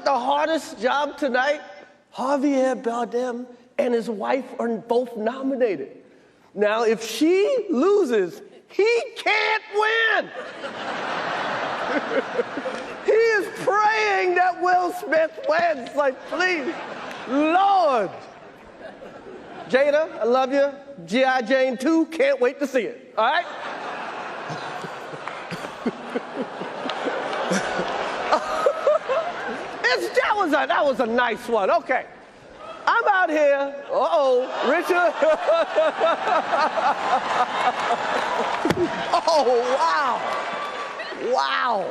about the hardest job tonight? Javier Bardem and his wife are both nominated. Now, if she loses, he can't win. He is praying that Will Smith wins. Like, please, Lord. Jada, I love you. G.I. Jane 2, can't wait to see it. All right? That was a nice one. Okay. I'm out here. Richard. Oh, wow. Wow.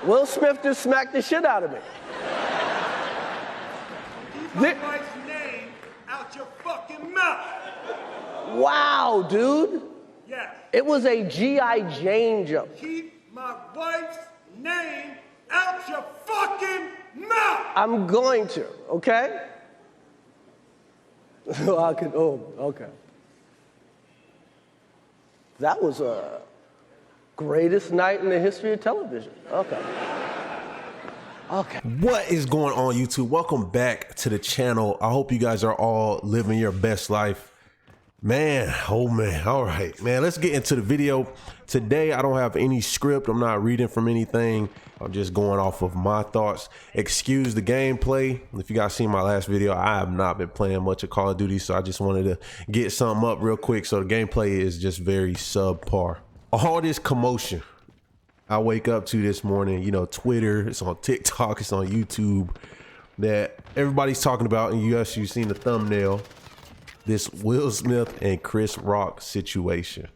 Will Smith just smacked the shit out of me. Keep my wife's name out your fucking mouth. Wow, dude. Yes. It was a G.I. Jane joke. Keep my wife's name out your fucking mouth. I'm going to, okay? Okay. That was a greatest night in the history of television. Okay. Okay. What is going on, YouTube? Welcome back to the channel. I hope you guys are all living your best life. Man, oh man. All right, man, let's get into the video. Today, I don't have any script. I'm not reading from anything. I'm just going off of my thoughts. Excuse the gameplay. If you guys seen my last video, I have not been playing much of Call of Duty, so I just wanted to get something up real quick. So the gameplay is just very subpar. All this commotion I wake up to this morning, you know, Twitter, it's on TikTok, it's on YouTube, that everybody's talking about, and you've seen the thumbnail, this Will Smith and Chris Rock situation.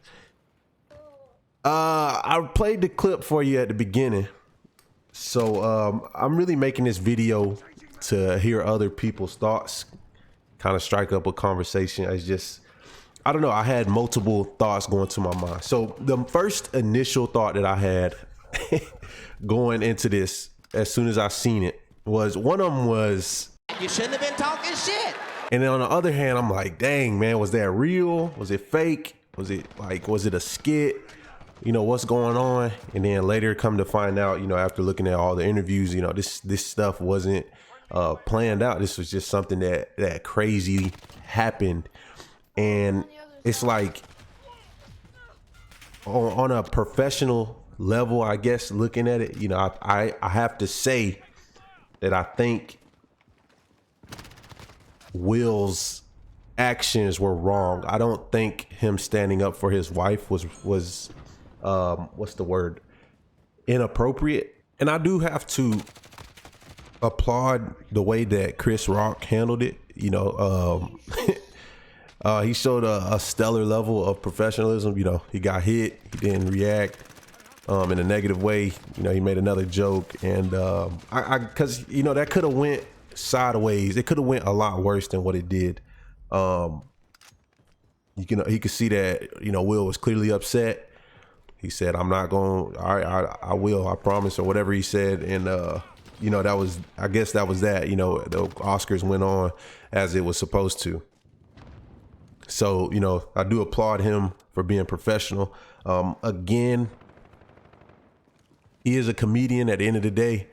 I played the clip for you at the beginning. So I'm really making this video to hear other people's thoughts, kind of strike up a conversation. It's just, I don't know, I had multiple thoughts going to my mind. So the first initial thought that I had going into this, as soon as I seen it, was one of them was, you shouldn't have been talking shit. And then on the other hand, I'm like, dang, man, was that real? Was it fake? Was it a skit? You know, what's going on? And then later come to find out, you know, after looking at all the interviews, you know, this stuff wasn't planned out. This was just something that crazy happened. And it's like on a professional level, I guess, looking at it, you know, I have to say that I think Will's actions were wrong. I don't think him standing up for his wife was what's the word, inappropriate. And I do have to applaud the way that Chris Rock handled it. You know, he showed a stellar level of professionalism. You know, he got hit, he didn't react in a negative way. You know, he made another joke, and because you know, that could have went sideways. It could have went a lot worse than what it did. He could see that, you know, Will was clearly upset. He said, I'm not going, all right, I will, I promise, or whatever he said. And, you know, I guess that was that, you know, the Oscars went on as it was supposed to. So, you know, I do applaud him for being professional. Again, he is a comedian at the end of the day.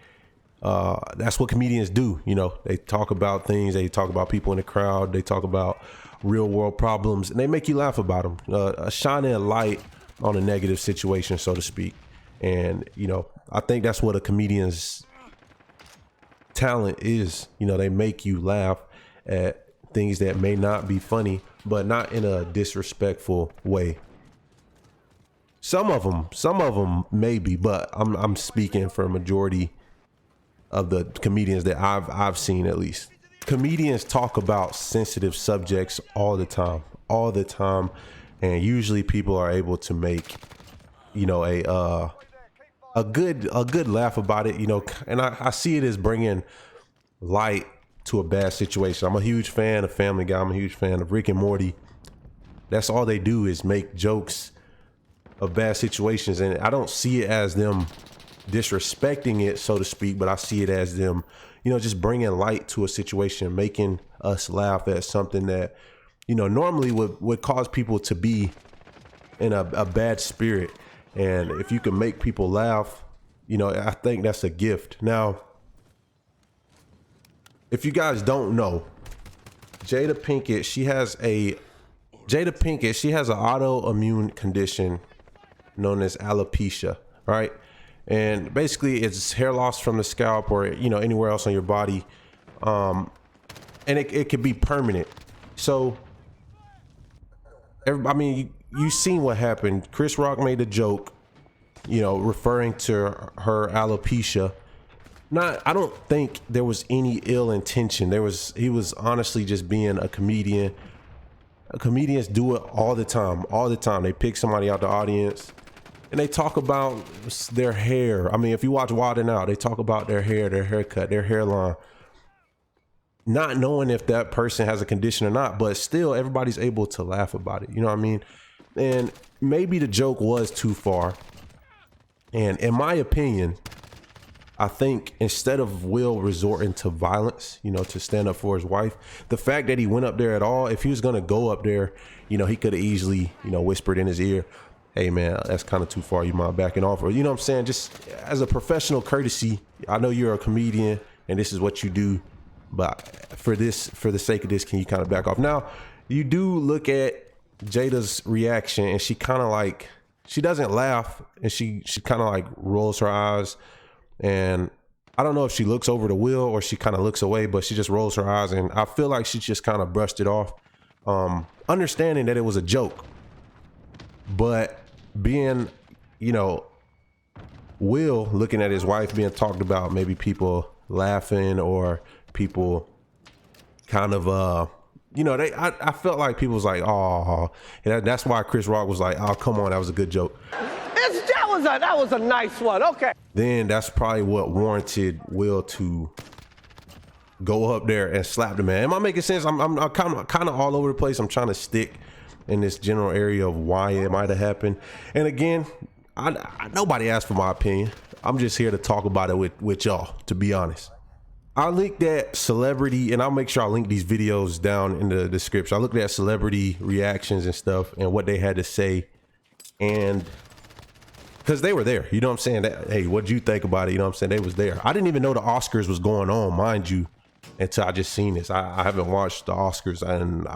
That's what comedians do. You know, they talk about things, they talk about people in the crowd, they talk about real world problems, and they make you laugh about them, shining a light on a negative situation, so to speak. And, you know, I think that's what a comedian's talent is. You know, they make you laugh at things that may not be funny, but not in a disrespectful way. Some of them maybe, but I'm speaking for a majority of the comedians that I've seen, at least. Comedians talk about sensitive subjects all the time. And usually people are able to make, you know, a good laugh about it, you know, and I see it as bringing light to a bad situation. I'm a huge fan of Family Guy. I'm a huge fan of Rick and Morty. That's all they do is make jokes of bad situations. And I don't see it as them disrespecting it, so to speak, but I see it as them, you know, just bringing light to a situation, making us laugh at something that, you know, normally would cause people to be in a bad spirit. And if you can make people laugh, You know, I think that's a gift. Now, if you guys don't know, Jada Pinkett, she has an autoimmune condition known as alopecia, right? And basically it's hair loss from the scalp or, you know, anywhere else on your body. And it could be permanent. So, I mean, you seen what happened. Chris Rock made a joke, you know, referring to her alopecia. I don't think there was any ill intention. He was honestly just being a comedian. Comedians do it all the time. They pick somebody out the audience and they talk about their hair. I mean, if you watch Wild 'N Out, they talk about their hair, their haircut, their hairline, not knowing if that person has a condition or not, but still everybody's able to laugh about it. You know what I mean? And maybe the joke was too far. And in my opinion, I think instead of Will resorting to violence, you know, to stand up for his wife, the fact that he went up there at all, if he was going to go up there, you know, he could have easily, you know, whispered in his ear, hey man, that's kind of too far. You mind backing off? Or, you know what I'm saying? Just as a professional courtesy, I know you're a comedian and this is what you do, but for the sake of this, can you kind of back off? Now, you do look at Jada's reaction and she kind of like, she doesn't laugh and she kind of like rolls her eyes. And I don't know if she looks over to Will or she kind of looks away, but she just rolls her eyes. And I feel like she just kind of brushed it off, understanding that it was a joke. But being, you know, Will looking at his wife being talked about, maybe people laughing or people kind of, you know, I felt like people was like, oh, and that's why Chris Rock was like, oh, come on, that was a good joke. That was a nice one. Okay. Then that's probably what warranted Will to go up there and slap the man. Am I making sense? I'm kind of all over the place. I'm trying to stick in this general area of why it might have happened. And again, nobody asked for my opinion. I'm just here to talk about it with y'all, to be honest. I linked that celebrity, and I'll make sure I link these videos down in the description. I looked at celebrity reactions and stuff and what they had to say, and because they were there, you know what I'm saying? Hey, what'd you think about it? You know what I'm saying? They was there. I didn't even know the Oscars was going on, mind you, until I just seen this. I haven't watched the Oscars, and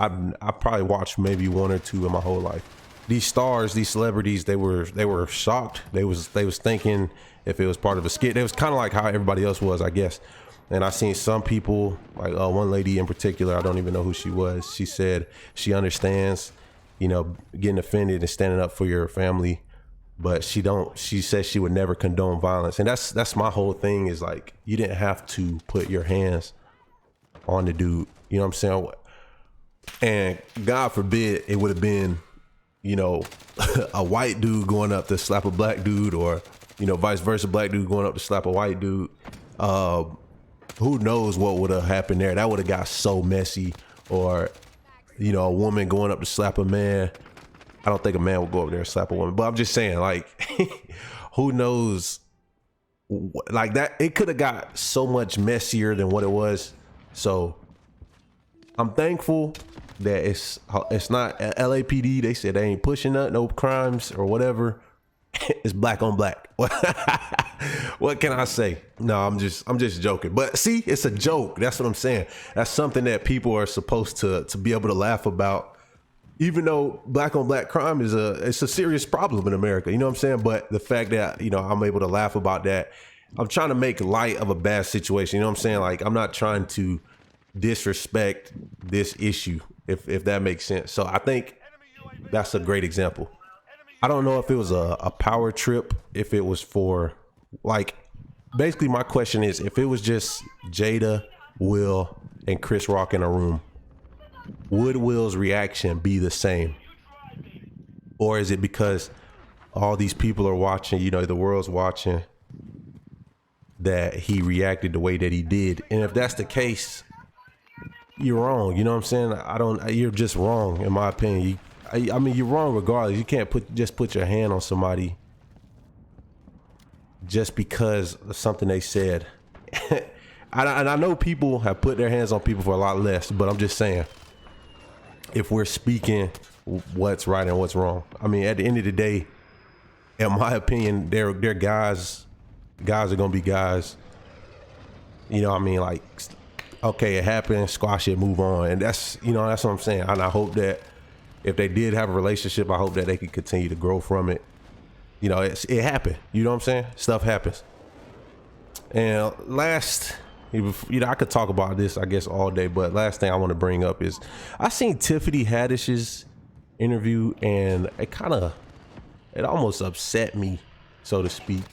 I probably watched maybe one or two in my whole life. These stars, these celebrities, they were shocked. They was thinking if it was part of a skit. It was kind of like how everybody else was, I guess. And I seen some people, like one lady in particular, I don't even know who she was. She said she understands, you know, getting offended and standing up for your family. But she says she would never condone violence. And that's my whole thing is like, you didn't have to put your hands on the dude. You know what I'm saying? And God forbid it would have been, you know, a white dude going up to slap a black dude, or, you know, vice versa, black dude going up to slap a white dude. Who knows what would have happened there? That would have got so messy. Or, you know, a woman going up to slap a man. I don't think a man would go up there and slap a woman, but I'm just saying, like, who knows? Like that, it could have got so much messier than what it was. So I'm thankful that it's not LAPD. They said they ain't pushing no crimes or whatever. It's black on black. What can I say? No, I'm just joking. But see, it's a joke. That's what I'm saying. That's something that people are supposed to be able to laugh about. Even though black on black crime is it's a serious problem in America, you know what I'm saying? But the fact that, you know, I'm able to laugh about that, I'm trying to make light of a bad situation. You know what I'm saying? Like, I'm not trying to disrespect this issue, if that makes sense. So I think that's a great example. I don't know if it was a power trip, if it was for, like, basically my question is, if it was just Jada, Will, and Chris Rock in a room, would Will's reaction be the same? Or is it because all these people are watching, you know, the world's watching, that he reacted the way that he did? And if that's the case, you're wrong. You know what I'm saying? You're just wrong, in my opinion. I mean, you're wrong regardless. You can't put your hand on somebody just because of something they said. And I know people have put their hands on people for a lot less, but I'm just saying, if we're speaking what's right and what's wrong, I mean, at the end of the day, in my opinion, they're guys guys are gonna be guys. You know what I mean? Like, okay, it happened, squash it, move on. And that's, you know, that's what I'm saying. And I hope that if they did have a relationship, I hope that they could continue to grow from it. You know, it happened. You know what I'm saying? Stuff happens. And last, you know, I could talk about this, I guess, all day, but last thing I want to bring up is I seen Tiffany Haddish's interview, and it almost upset me, so to speak.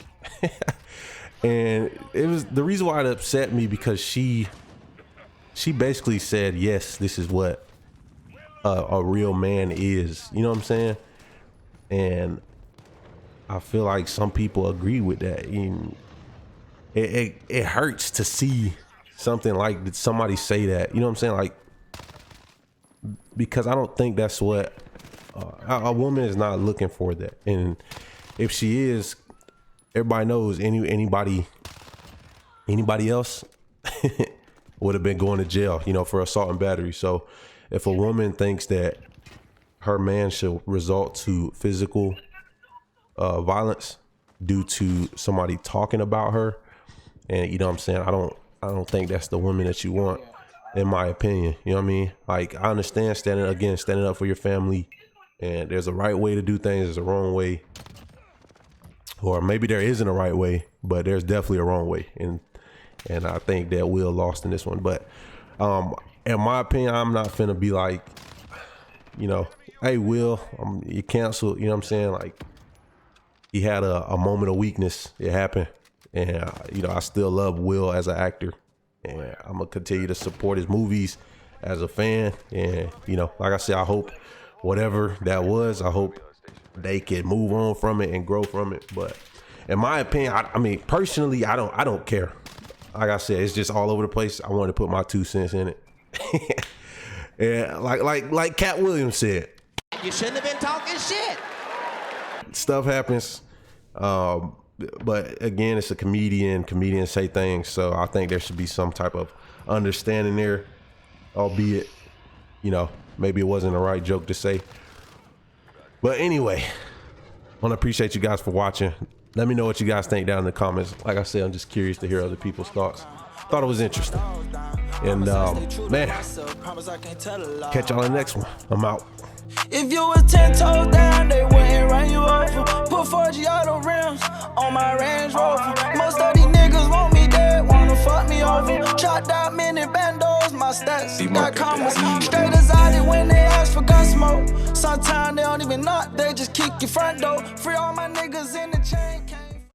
And it was the reason why it upset me because she basically said, yes, this is what a real man is. You know what I'm saying? And I feel like some people agree with that. And it hurts to see something like somebody say that. You know what I'm saying? Like, because I don't think that's what a woman is not looking for that. And if she is, everybody knows anybody else would have been going to jail, you know, for assault and battery. So if a woman thinks that her man should resort to physical violence due to somebody talking about her, and you know what I'm saying, I don't think that's the woman that you want, in my opinion. You know what I mean? Like, I understand standing up for your family, and there's a right way to do things, there's a wrong way, or maybe there isn't a right way, but there's definitely a wrong way. And I think that Will lost in this one. But in my opinion, I'm not finna be like, you know, hey, Will, you canceled. You know what I'm saying? Like, he had a moment of weakness. It happened. And, you know, I still love Will as an actor. And I'm going to continue to support his movies as a fan. And, you know, like I said, I hope whatever that was, I hope they can move on from it and grow from it. But in my opinion, I mean, personally, I don't care. Like I said, it's just all over the place. I wanted to put my 2 cents in it. And like Cat Williams said, You shouldn't have been talking shit. Stuff happens. But again, it's a comedian. Comedians say things. So I think there should be some type of understanding there, albeit, you know, maybe it wasn't the right joke to say. But anyway, I want to appreciate you guys for watching. Let me know what you guys think down in the comments. Like I said, I'm just curious to hear other people's thoughts. Thought it was interesting. And man, catch y'all in the next one. I'm out. If you was 10 toes down, they wouldn't run you over. Put 4G auto rims on my Range Rover. Most of these niggas want me dead, wanna fuck me over. Chopped out mini bandos, my stats got commas. Straight as I when they ask for gun smoke. Sometimes they don't even knock, they just kick your front door. Free all my niggas in the chain.